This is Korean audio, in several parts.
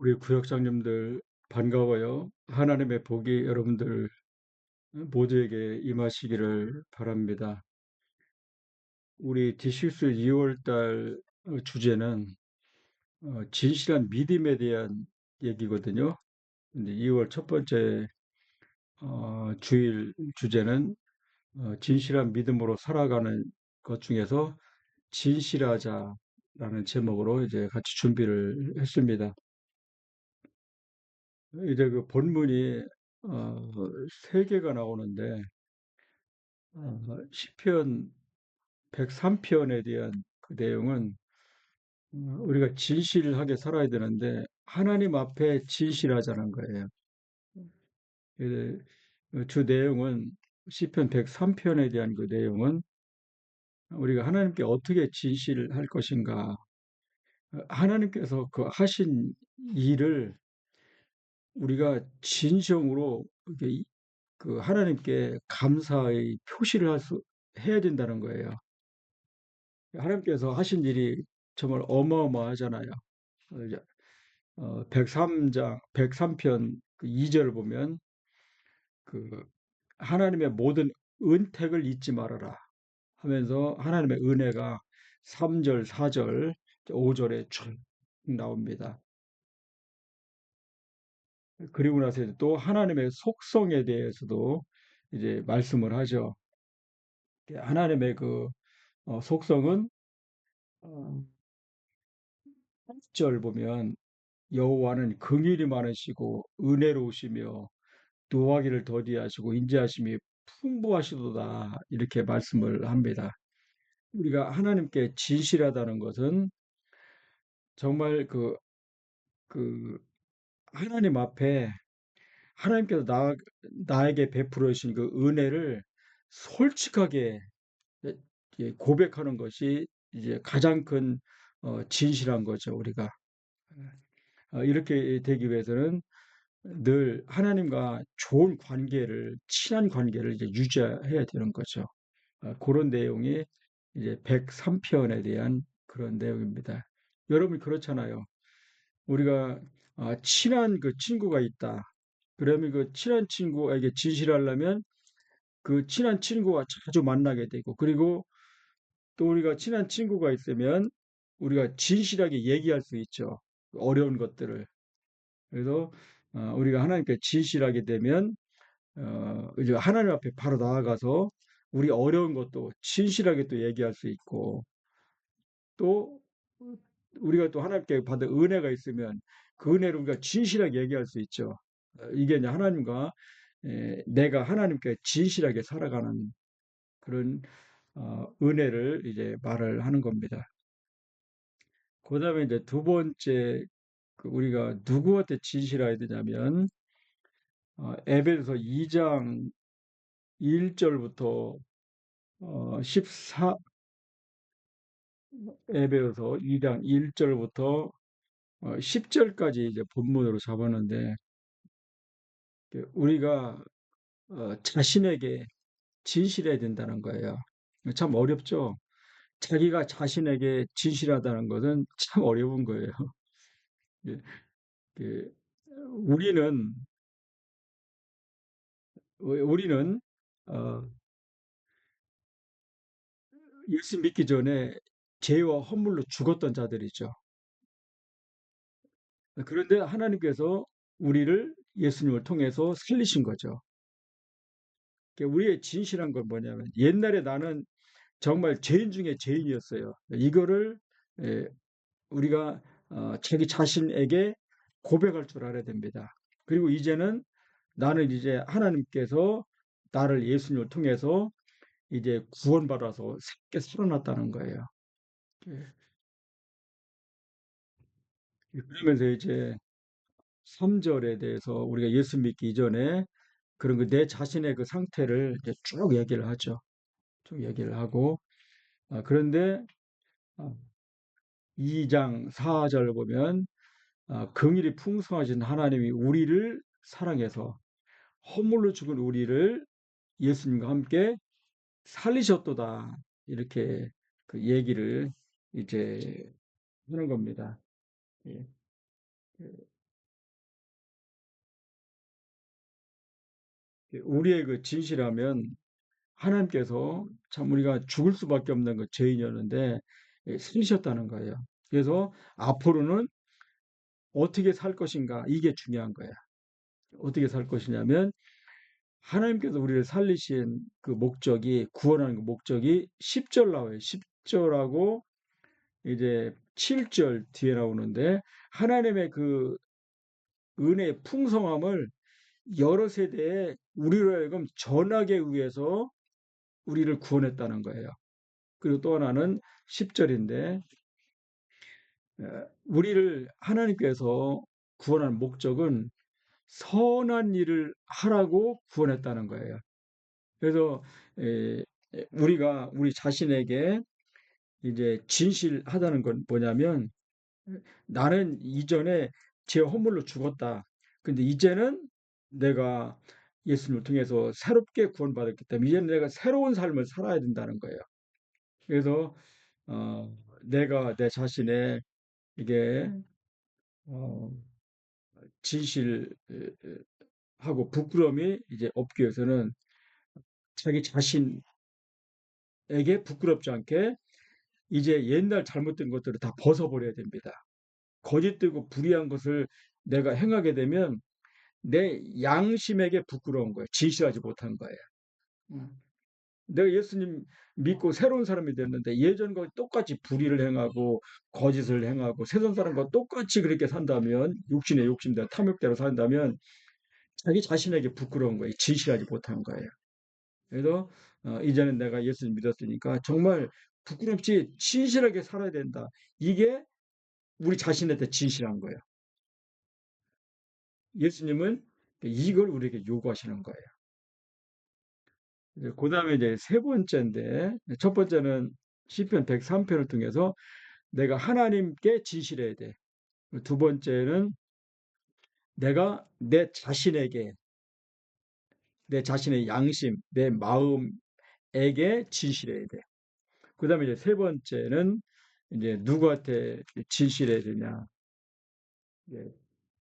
우리 구역장님들 반가워요. 하나님의 복이 여러분들 모두에게 임하시기를 바랍니다. 우리 디식스 2월 달 주제는 진실한 믿음에 대한 얘기거든요. 근데 2월 첫 번째 주일 주제는 진실한 믿음으로 살아가는 것 중에서 진실하자라는 제목으로 이제 같이 준비를 했습니다. 이제 그 본문이 어, 세 개가 나오는데 시편 103편에 대한 그 내용은 우리가 진실하게 살아야 되는데 하나님 앞에 진실하자는 거예요. 그 주 내용은 시편 103편에 대한 그 내용은 우리가 하나님께 어떻게 진실할 것인가, 하나님께서 그 하신 일을 우리가 진정으로 그 하나님께 감사의 표시를 해야 된다는 거예요. 하나님께서 하신 일이 정말 어마어마하잖아요. 103장, 103편 그 2절을 보면 그 하나님의 모든 은택을 잊지 말아라 하면서 하나님의 은혜가 3절, 4절, 5절에 쭉 나옵니다. 그리고 나서 이제 또 하나님의 속성에 대해서도 이제 말씀을 하죠. 하나님의 그 속성은 8절 보면 여호와는 긍휼이 많으시고 은혜로우시며 노하기를 더디하시고 인자하심이 풍부하시도다 이렇게 말씀을 합니다. 우리가 하나님께 진실하다는 것은 정말 그 하나님 앞에 하나님께서 나에게 베풀어 주신 그 은혜를 솔직하게 고백하는 것이 이제 가장 큰 진실한 거죠, 우리가. 이렇게 되기 위해서는 늘 하나님과 좋은 관계를, 친한 관계를 이제 유지해야 되는 거죠. 그런 내용이 이제 103편에 대한 그런 내용입니다. 여러분 그렇잖아요. 우리가 친한 그 친구가 있다. 그러면 그 친한 친구에게 진실하려면 그 친한 친구와 자주 만나게 되고, 그리고 또 우리가 친한 친구가 있으면 우리가 진실하게 얘기할 수 있죠. 어려운 것들을. 그래서 우리가 하나님께 진실하게 되면 이제 하나님 앞에 바로 나아가서 우리 어려운 것도 진실하게 또 얘기할 수 있고, 또 우리가 또 하나님께 받은 은혜가 있으면 그 은혜를 우리가 진실하게 얘기할 수 있죠. 이게 이제 하나님과 내가 하나님께 진실하게 살아가는 그런 은혜를 이제 말을 하는 겁니다. 그다음에 이제 두 번째 우리가 누구한테 진실해야 되냐면 에베소서 2장 1절부터 14 에베소서 2장 1절부터 10절까지 이제 본문으로 잡았는데 우리가 자신에게 진실해야 된다는 거예요. 참 어렵죠. 자기가 자신에게 진실하다는 것은 참 어려운 거예요. 예, 그, 우리는 우리는 어, 예수 믿기 전에 죄와 허물로 죽었던 자들이죠. 그런데 하나님께서 우리를 예수님을 통해서 살리신 거죠. 우리의 진실한 건 뭐냐면 옛날에 나는 정말 죄인 중에 죄인이었어요. 이거를 에, 우리가 자기 자신에게 고백할 줄 알아야 됩니다. 그리고 이제는 나는 이제 하나님께서 나를 예수님을 통해서 이제 구원받아서 새롭게 살아났다는 거예요. 예. 그러면서 이제 3절에 대해서 우리가 예수 믿기 이전에 그런 내 자신의 그 상태를 이제 쭉 얘기를 하죠. 쭉 얘기를 하고 그런데 2장 4절 보면 긍휼이 풍성하신 하나님이 우리를 사랑해서 허물로 죽은 우리를 예수님과 함께 살리셨도다. 이렇게 그 얘기를 이제 하는 겁니다. 예. 우리의 그 진실하면 하나님께서 참 우리가 죽을 수밖에 없는 그 죄인이었는데 살리셨다는 거예요. 그래서 앞으로는 어떻게 살 것인가 이게 중요한 거야. 어떻게 살 것이냐면 하나님께서 우리를 살리신 그 목적이 구원하는 그 목적이 10절 나와요. 10절하고 이제 7절 뒤에 나오는데 하나님의 그 은혜의 풍성함을 여러 세대에 우리로 하여금 전하게 위해서 우리를 구원했다는 거예요. 그리고 또 하나는 10절인데 우리를 하나님께서 구원한 목적은 선한 일을 하라고 구원했다는 거예요. 그래서 우리가 우리 자신에게 이제 진실하다는 건 뭐냐면 나는 이전에 제 허물로 죽었다. 근데 이제는 내가 예수님을 통해서 새롭게 구원받았기 때문에 이제는 내가 새로운 삶을 살아야 된다는 거예요. 그래서 내가 내 자신의 이게 어, 진실하고 부끄러움이 이제 없기 위해서는 자기 자신에게 부끄럽지 않게 이제 옛날 잘못된 것들을 다 벗어버려야 됩니다. 거짓되고 불의한 것을 내가 행하게 되면 내 양심에게 부끄러운 거예요. 진실하지 못한 거예요. 음. 내가 예수님 믿고 새로운 사람이 됐는데 예전과 똑같이 불의를 행하고 거짓을 행하고 세상 사람과 똑같이 그렇게 산다면 육신의 욕심대로 탐욕대로 산다면 자기 자신에게 부끄러운 거예요. 진실하지 못한 거예요. 그래서 이제는 내가 예수님 믿었으니까 정말 부끄럽지 진실하게 살아야 된다. 이게 우리 자신한테 진실한 거예요. 예수님은 이걸 우리에게 요구하시는 거예요. 그 다음에 이제 세 번째인데, 첫 번째는 시편 103편을 통해서 내가 하나님께 진실해야 돼. 두 번째는 내가 내 자신의 양심, 내 마음에게 진실해야 돼. 그 다음에 이제 세 번째는 이제 누구한테 진실해야 되냐. 예,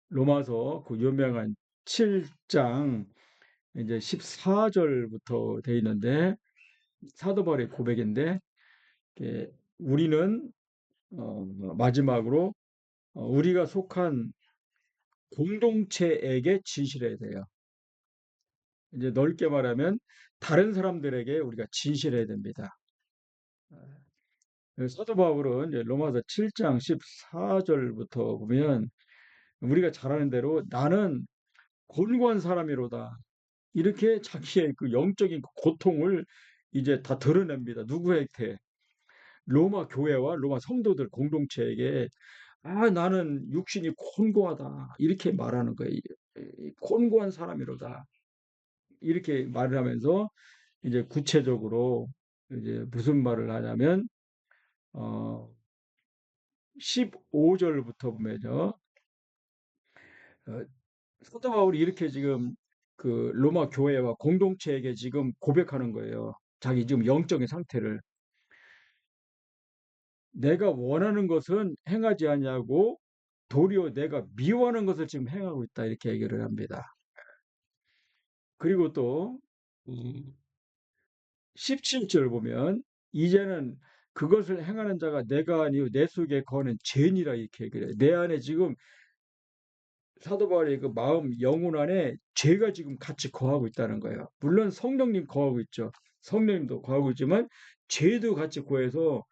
로마서 그 유명한 7장 이제 14절부터 돼 있는데 사도 바울의 고백인데 우리는 마지막으로 우리가 속한 공동체에게 진실해야 돼요. 이제 넓게 말하면 다른 사람들에게 우리가 진실해야 됩니다. 사도 바울은 이제 로마서 7장 14절부터 보면 우리가 잘 아는 대로 나는 곤고한 사람이로다. 이렇게 자기의 그 영적인 고통을 이제 다 드러냅니다. 누구에게? 로마 교회와 로마 성도들 공동체에게 나는 육신이 곤고하다. 이렇게 말하는 거예요. 곤고한 사람이로다. 이렇게 말을 하면서 이제 구체적으로 이제 무슨 말을 하냐면 어 15절부터 보면요. 어, 사도 바울이 이렇게 지금 그 로마 교회와 공동체에게 지금 고백하는 거예요. 자기 지금 영적인 상태를 내가 원하는 것은 행하지 아니하고 도리어 내가 미워하는 것을 지금 행하고 있다 이렇게 얘기를 합니다. 그리고 또 17절 보면 이제는 그것을 행하는 자가 내가 아니요 내 속에 거하는 죄니라 이렇게 얘기를 해요. 내 안에 지금 사도 바울의 그 마음 영혼 안에 죄가 지금 같이 거하고 있다는 거예요. 물론 성령님 거하고 있죠. 성령님도 거하고 있지만 죄도 같이 거해서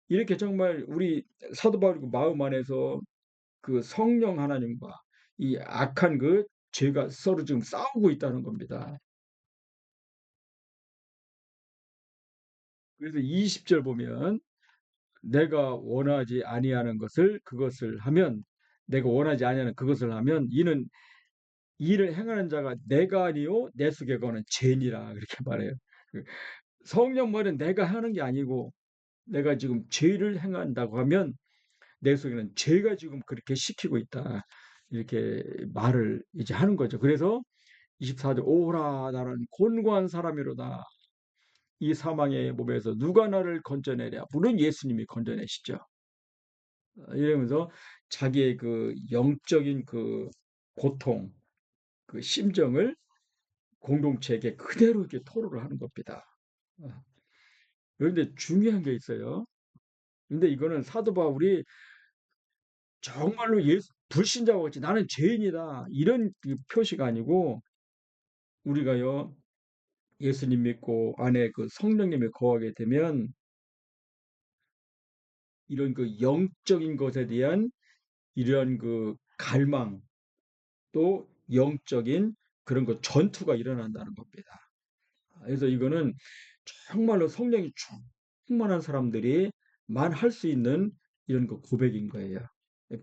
이렇게 정말 우리 사도 바울 그 마음 안에서 그 성령 하나님과 이 악한 그 죄가 서로 지금 싸우고 있다는 겁니다. 그래서 20절 보면 내가 원하지 아니하는 것을 그것을 하면 내가 원하지 아니하는 그것을 하면 이는 이를 행하는 자가 내가 아니요 내 속에 거는 죄니라 그렇게 말해요. 그 성령 말은 내가 하는 게 아니고 내가 지금 죄를 행한다고 하면 내 속에는 죄가 지금 그렇게 시키고 있다. 이렇게 말을 이제 하는 거죠. 그래서 24절 오라 나는 곤고한 사람이로다. 이 사망의 몸에서 누가 나를 건져내랴. 물론 예수님이 건져내시죠. 이러면서 자기의 그 영적인 그 고통, 그 심정을 공동체에게 그대로 이렇게 토로를 하는 겁니다. 어, 그런데 중요한 게 있어요. 근데 이거는 사도 바울이 정말로 불신자와 같이 나는 죄인이다 이런 그 표시가 아니고, 우리가요 예수님 믿고 안에 그 성령님이 거하게 되면 이런 그 영적인 것에 대한 이러한 그 갈망, 또 영적인 그런 그 전투가 일어난다는 겁니다. 그래서 이거는 정말로 성령이 충만한 사람들이 만 할 수 있는 이런 그 고백인 거예요.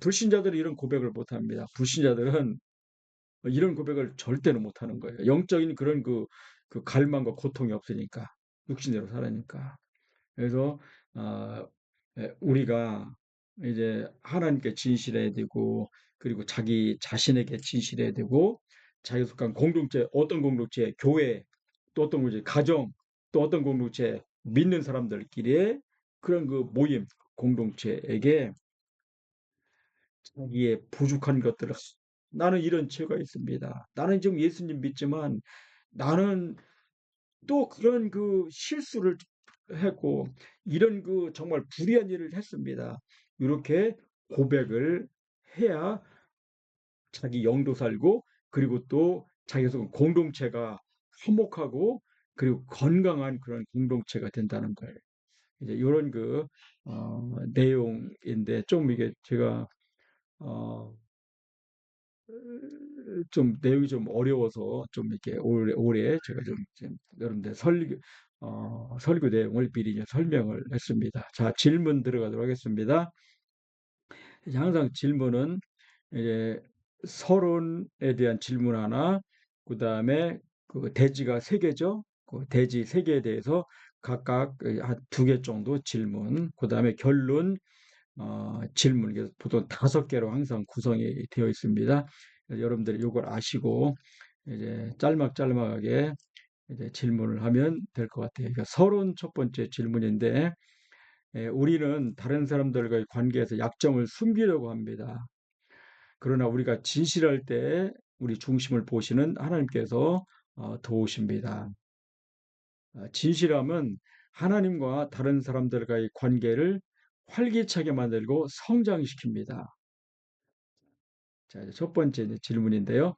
불신자들은 이런 고백을 못 합니다. 불신자들은 이런 고백을 절대로 못 하는 거예요. 영적인 그런 그 갈망과 고통이 없으니까, 육신대로 살아니까. 그래서 아, 우리가 이제 하나님께 진실해야 되고, 그리고 자기 자신에게 진실해야 되고, 자기 속한 공동체, 어떤 공동체, 교회, 또 어떤 공동체, 가정, 또 어떤 공동체, 믿는 사람들끼리의 그런 그 모임, 공동체에게 자기의 부족한 것들을, 나는 이런 죄가 있습니다. 나는 지금 예수님 믿지만 나는 또 그런 그 실수를 했고, 이런 그 정말 불의한 일을 했습니다. 이렇게 고백을 해야 자기 영도 살고, 그리고 또 자기 속 공동체가 화목하고, 그리고 건강한 그런 공동체가 된다는 거예요. 이제 이런 그 내용인데, 좀 이게 제가 어, 좀 내용이 좀 어려워서 좀 이렇게 오래 제가 좀 여러분들 설교 내용을 미리 이제 설명을 했습니다. 자, 질문 들어가도록 하겠습니다. 항상 질문은 이제 서론에 대한 질문 하나, 그 다음에 그 대지가 세 개죠. 그 대지 세 개에 대해서 각각 한 두 개 정도 질문, 그 다음에 결론 질문, 그래서 보통 다섯 개로 항상 구성이 되어 있습니다. 여러분들이 이걸 아시고 이제 짤막짤막하게 이제 질문을 하면 될 것 같아요. 그러니까 서론 첫 번째 질문인데, 우리는 다른 사람들과의 관계에서 약점을 숨기려고 합니다. 그러나 우리가 진실할 때 우리 중심을 보시는 하나님께서 도우십니다. 진실함은 하나님과 다른 사람들과의 관계를 활기차게 만들고 성장시킵니다. 자, 이제 첫 번째 이제 질문인데요.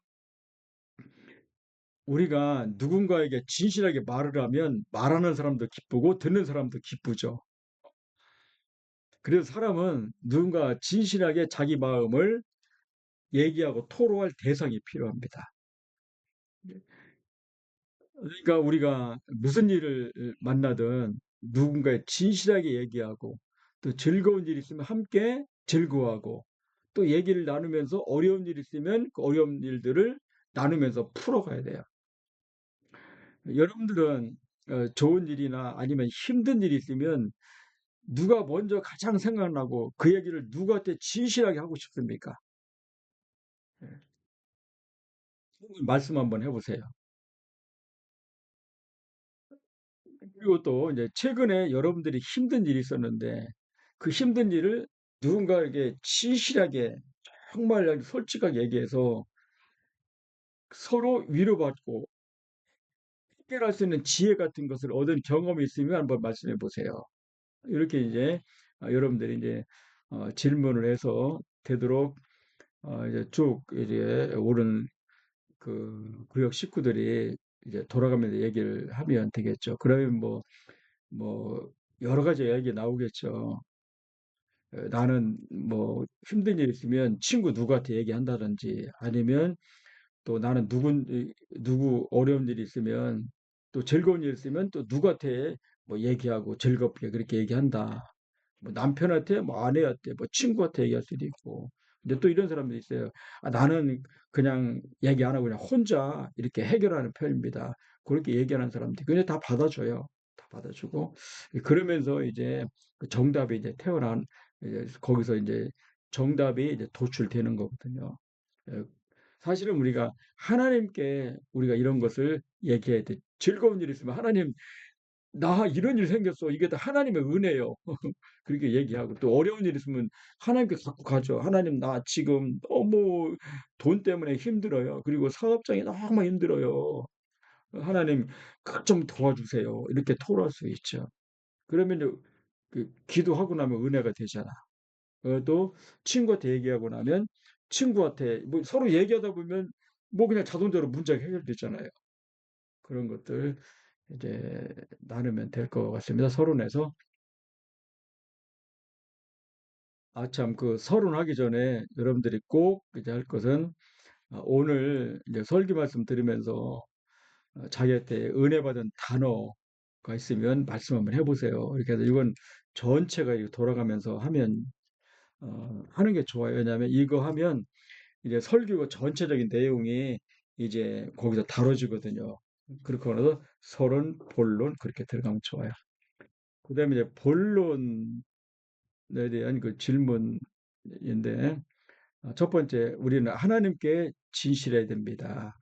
우리가 누군가에게 진실하게 말을 하면 말하는 사람도 기쁘고 듣는 사람도 기쁘죠. 그래서 사람은 누군가 진실하게 자기 마음을 얘기하고 토로할 대상이 필요합니다. 그러니까 우리가 무슨 일을 만나든 누군가에 진실하게 얘기하고, 또 즐거운 일이 있으면 함께 즐거워하고, 또 얘기를 나누면서 어려운 일이 있으면 그 어려운 일들을 나누면서 풀어가야 돼요. 여러분들은 좋은 일이나 아니면 힘든 일이 있으면 누가 먼저 가장 생각나고 그 얘기를 누구한테 진실하게 하고 싶습니까? 예. 말씀 한번 해보세요. 그리고 또 이제 최근에 여러분들이 힘든 일이 있었는데, 그 힘든 일을 누군가에게 진실하게 정말 솔직하게 얘기해서 서로 위로받고 해결할 수 있는 지혜 같은 것을 얻은 경험이 있으면 한번 말씀해 보세요. 이렇게 이제 여러분들이 이제 질문을 해서 되도록 이제 쭉 이제 옳은 그 구역 식구들이 이제 돌아가면서 얘기를 하면 되겠죠. 그러면 뭐 여러 가지 이야기 나오겠죠. 나는 뭐 힘든 일 있으면 친구 누구한테 얘기한다든지, 아니면 또 나는 누구 어려운 일이 있으면, 또 즐거운 일 있으면 또 누구한테 뭐 얘기하고 즐겁게 그렇게 얘기한다. 뭐 남편한테, 뭐 아내한테, 뭐 친구한테 얘기할 수도 있고. 근데 또 이런 사람들이 있어요. 나는 그냥 얘기 안 하고 그냥 혼자 이렇게 해결하는 편입니다. 그렇게 얘기하는 사람들이 그냥 다 받아줘요. 다 받아주고, 그러면서 이제 그 정답이 이제 태어난, 이제 거기서 이제 정답이 이제 도출되는 거거든요. 예, 사실은 우리가 하나님께 우리가 이런 것을 얘기해야 돼. 즐거운 일 있으면 하나님, 나 이런 일 생겼어. 이게 다 하나님의 은혜요. 그렇게 얘기하고, 또 어려운 일 있으면 하나님께 갖고 가죠. 하나님, 나 지금 너무 돈 때문에 힘들어요. 그리고 사업장이 너무 힘들어요. 하나님 그것 좀 도와주세요. 이렇게 토로할 수 있죠. 그러면 이제 그 기도하고 나면 은혜가 되잖아. 또 친구한테 얘기하고 나면 친구한테 뭐 서로 얘기하다 보면 뭐 그냥 자동적으로 문제가 해결되잖아요. 그런 것들 이제 나누면 될 것 같습니다. 서론에서. 참, 그 서론하기 전에 여러분들이 꼭 이제 할 것은 오늘 이제 설교 말씀 들으면서 자기한테 은혜 받은 단어가 있으면 말씀 한번 해보세요. 이렇게 해서 이건 전체가 이렇게 돌아가면서 하면 하는 게 좋아요. 왜냐하면 이거 하면 이제 설교 전체적인 내용이 이제 거기서 다뤄지거든요. 그렇게 해서 서론, 본론 그렇게 들어가면 좋아요. 그다음에 이제 본론에 대한 그 질문인데 첫 번째 우리는 하나님께 진실해야 됩니다.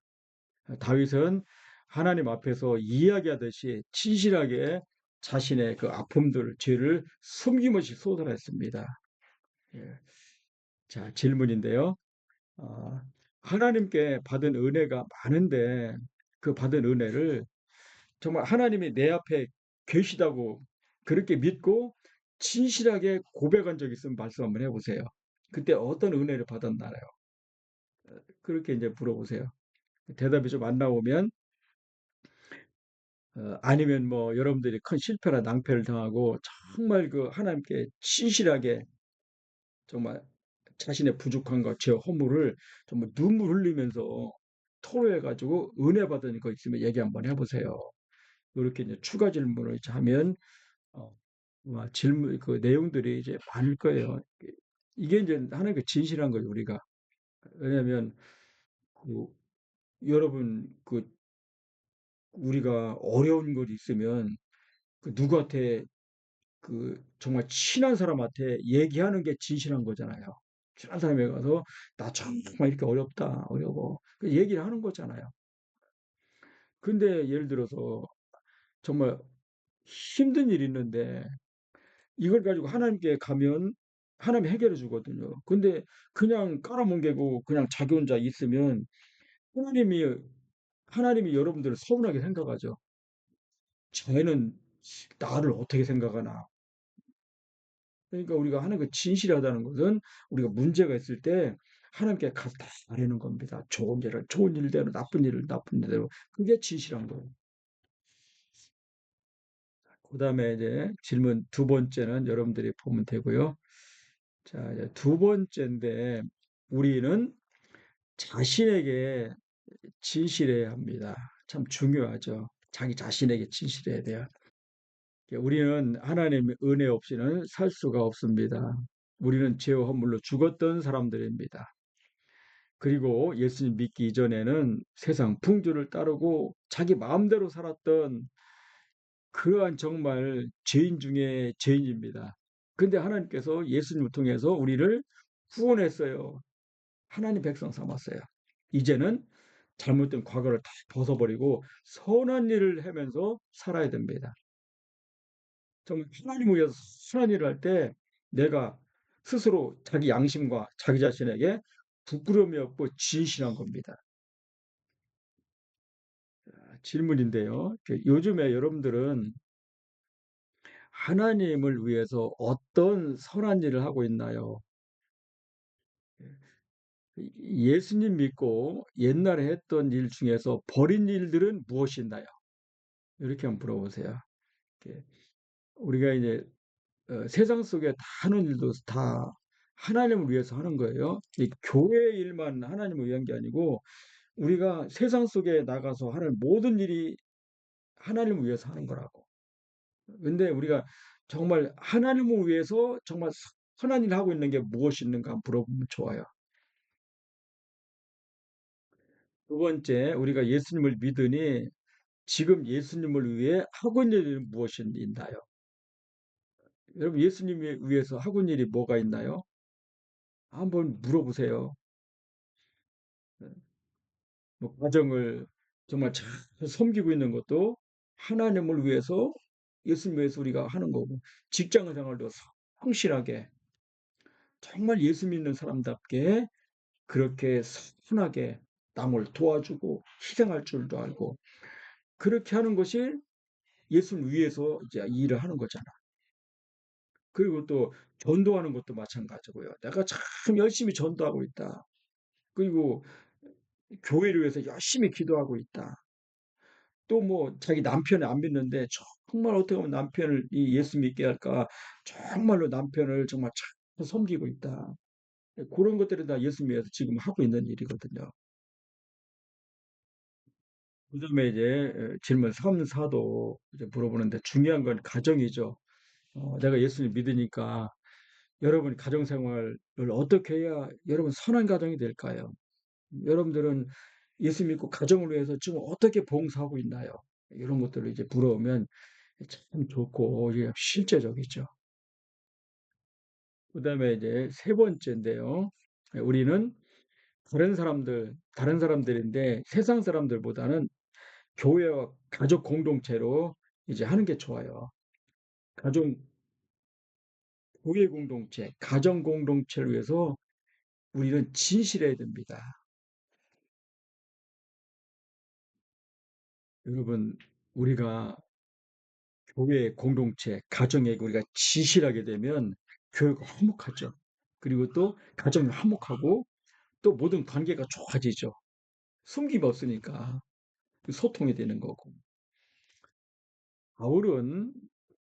다윗은 하나님 앞에서 이야기하듯이 진실하게 자신의 그 아픔들, 죄를 숨김없이 쏟아냈습니다. 예. 자, 질문인데요. 어, 하나님께 받은 은혜가 많은데 그 받은 은혜를 정말 하나님이 내 앞에 계시다고 그렇게 믿고 진실하게 고백한 적 있으면 말씀 한번 해보세요. 그때 어떤 은혜를 받았나요? 그렇게 이제 물어보세요. 대답이 좀 안 나오면 아니면 뭐 여러분들이 큰 실패나 낭패를 당하고 정말 그 하나님께 진실하게 정말 자신의 부족함과 죄 허물을 정말 눈물 흘리면서 토로해가지고 은혜 받은 거 있으면 얘기 한번 해보세요. 이렇게 이제 추가 질문을 이제 하면 어, 질문 그 내용들이 이제 많을 거예요. 이게 이제 하나님께 진실한 거예요, 우리가. 왜냐하면 그 여러분 그 우리가 어려운 것 있으면 그 누구한테 그 정말 친한 사람한테 얘기하는 게 진실한 거잖아요. 친한 사람에 가서 나 정말 이렇게 어렵다, 어려워. 그 얘기를 하는 거잖아요. 근데 예를 들어서 정말 힘든 일이 있는데 이걸 가지고 하나님께 가면 하나님이 해결해 주거든요. 근데 그냥 깔아뭉개고 그냥 자기 혼자 있으면 하나님이 하나님이 여러분들을 서운하게 생각하죠. 쟤는 나를 어떻게 생각하나. 그러니까 우리가 하는 그 진실하다는 것은 우리가 문제가 있을 때 하나님께 가서 다 말하는 겁니다. 좋은 일을 좋은 일대로 나쁜 일을 나쁜 일대로 그게 진실한 거예요. 그다음에 이제 질문 두 번째는 여러분들이 보면 되고요. 자, 이제 두 번째인데 우리는 자신에게 진실해야 합니다. 참 중요하죠. 자기 자신에게 진실해야 돼요. 우리는 하나님의 은혜 없이는 살 수가 없습니다. 우리는 죄와 허물로 죽었던 사람들입니다. 그리고 예수님 믿기 이전에는 세상 풍조를 따르고 자기 마음대로 살았던 그러한 정말 죄인 중에 죄인입니다. 근데 하나님께서 예수님을 통해서 우리를 구원했어요. 하나님 백성 삼았어요. 이제는 잘못된 과거를 다 벗어버리고 선한 일을 하면서 살아야 됩니다. 정말 하나님을 위해서 선한 일을 할 때 내가 스스로 자기 양심과 자기 자신에게 부끄러움이 없고 진실한 겁니다. 질문인데요. 요즘에 여러분들은 하나님을 위해서 어떤 선한 일을 하고 있나요? 예수님 믿고 옛날에 했던 일 중에서 버린 일들은 무엇이 있나요? 이렇게 한번 물어보세요. 우리가 이제 세상 속에 다 하는 일도 다 하나님을 위해서 하는 거예요. 이 교회 일만 하나님을 위한 게 아니고 우리가 세상 속에 나가서 하는 모든 일이 하나님을 위해서 하는 거라고. 근데 우리가 정말 하나님을 위해서 정말 선한 일을 하고 있는 게 무엇이 있는가 물어보면 좋아요. 두 번째, 우리가 예수님을 믿으니 지금 예수님을 위해 하고 있는 일은 무엇이 있나요? 여러분, 예수님을 위해서 하고 있는 일이 뭐가 있나요? 한번 물어보세요. 뭐 가정을 정말 잘 섬기고 있는 것도 하나님을 위해서 예수님 위해서 우리가 하는 거고 직장 생활도 성실하게 정말 예수 믿는 사람답게 그렇게 선하게 남을 도와주고 희생할 줄도 알고 그렇게 하는 것이 예수를 위해서 이제 일을 하는 거잖아. 그리고 또 전도하는 것도 마찬가지고요. 내가 참 열심히 전도하고 있다. 그리고 교회를 위해서 열심히 기도하고 있다. 또 뭐 자기 남편을 안 믿는데 정말 어떻게 하면 남편을 이 예수 믿게 할까? 정말로 남편을 정말 잘 섬기고 있다. 그런 것들을 다 예수 위해서 지금 하고 있는 일이거든요. 그다음에 이제 질문 3, 4도 이제 물어보는데 중요한 건 가정이죠. 내가 예수를 믿으니까 여러분 가정 생활을 어떻게 해야 여러분 선한 가정이 될까요? 여러분들은 예수 믿고 가정을 위해서 지금 어떻게 봉사하고 있나요? 이런 것들을 이제 물어보면 참 좋고 이게 실제적이죠. 그다음에 이제 세 번째인데요. 우리는 다른 사람들인데 세상 사람들보다는 교회와 가족 공동체로 이제 하는 게 좋아요. 가족, 교회 공동체, 가정 공동체를 위해서 우리는 진실해야 됩니다. 여러분, 우리가 교회 공동체, 가정에 우리가 진실하게 되면 교회가 화목하죠. 그리고 또 가정이 화목하고 또 모든 관계가 좋아지죠. 숨김 없으니까 소통이 되는 거고. 바울은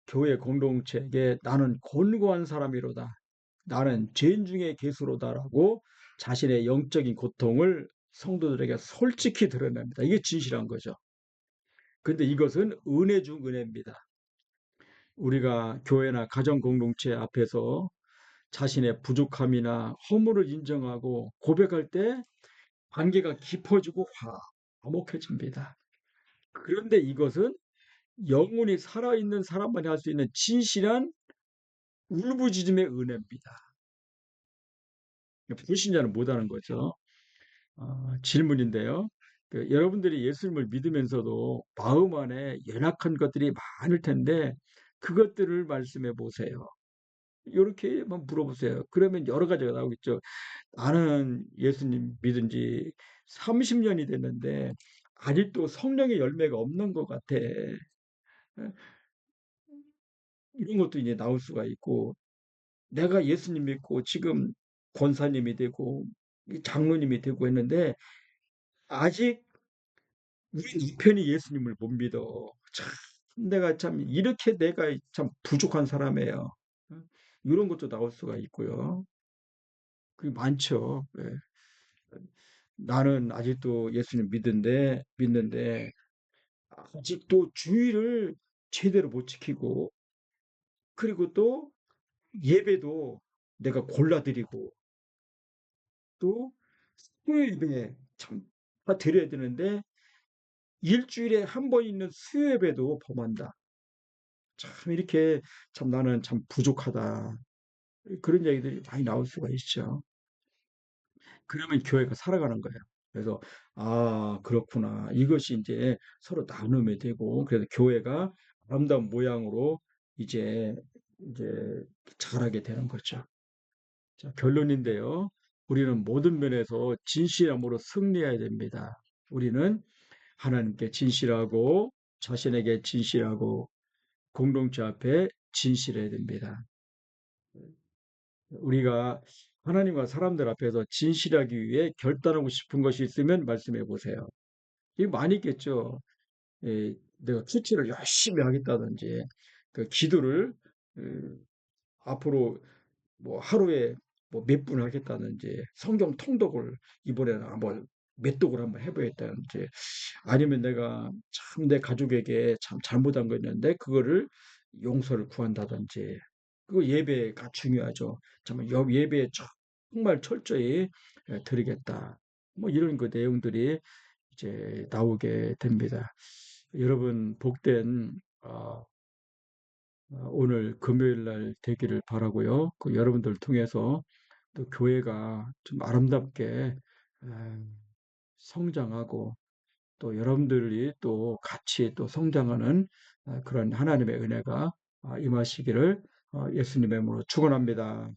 교회 공동체에게 나는 곤고한 사람이로다. 나는 죄인 중에 괴수로다라고 자신의 영적인 고통을 성도들에게 솔직히 드러냅니다. 이게 진실한 거죠. 근데 이것은 은혜 중 은혜입니다. 우리가 교회나 가정 공동체 앞에서 자신의 부족함이나 허물을 인정하고 고백할 때 관계가 깊어지고 화목해집니다. 그런데 이것은 영혼이 살아있는 사람만이 할 수 있는 진실한 울부짖음의 은혜입니다. 불신자는 못하는 거죠. 질문인데요. 여러분들이 예수님을 믿으면서도 마음 안에 연약한 것들이 많을 텐데 그것들을 말씀해 보세요. 이렇게만 물어보세요. 그러면 여러 가지가 나오겠죠. 나는 예수님 믿은 지 30년이 됐는데 아직도 성령의 열매가 없는 것 같아. 이런 것도 이제 나올 수가 있고 내가 예수님 믿고 지금 권사님이 되고 장로님이 되고 했는데 아직 우리 남편이 예수님을 못 믿어. 참 내가 참 이렇게 내가 참 부족한 사람이에요. 이런 것도 나올 수가 있고요. 그게 많죠. 예. 나는 아직도 예수님 믿는데 아직도 주의를 제대로 못 지키고 그리고 또 예배도 내가 골라드리고 또 수요 예배 참 다 드려야 되는데 일주일에 한 번 있는 수요 예배도 범한다. 참 이렇게 참 나는 참 부족하다. 그런 얘기들이 많이 나올 수가 있죠. 그러면 교회가 살아가는 거예요. 그래서 아, 그렇구나. 이것이 이제 서로 나눔이 되고 그래서 교회가 아름다운 모양으로 이제 이제 자라게 되는 거죠. 자, 결론인데요. 우리는 모든 면에서 진실함으로 승리해야 됩니다. 우리는 하나님께 진실하고 자신에게 진실하고 공동체 앞에 진실해야 됩니다. 우리가 하나님과 사람들 앞에서 진실하기 위해 결단하고 싶은 것이 있으면 말씀해 보세요. 이게 많이 있겠죠. 내가 수치를 열심히 하겠다든지, 그 기도를 앞으로 뭐 하루에 뭐 몇 분 하겠다든지, 성경 통독을 이번에는 한번 몇 독을 한번 해보겠다든지, 아니면 내가 참 내 가족에게 참 잘못한 거 있는데 그거를 용서를 구한다든지 그 예배가 중요하죠. 정말 예배에 정말 철저히 드리겠다. 뭐 이런 그 내용들이 이제 나오게 됩니다. 여러분 복된 오늘 금요일 날 되기를 바라고요. 그 여러분들 통해서 또 교회가 좀 아름답게 에, 성장하고 또 여러분들이 또 같이 또 성장하는 그런 하나님의 은혜가 임하시기를 예수님의 이름으로 축원합니다.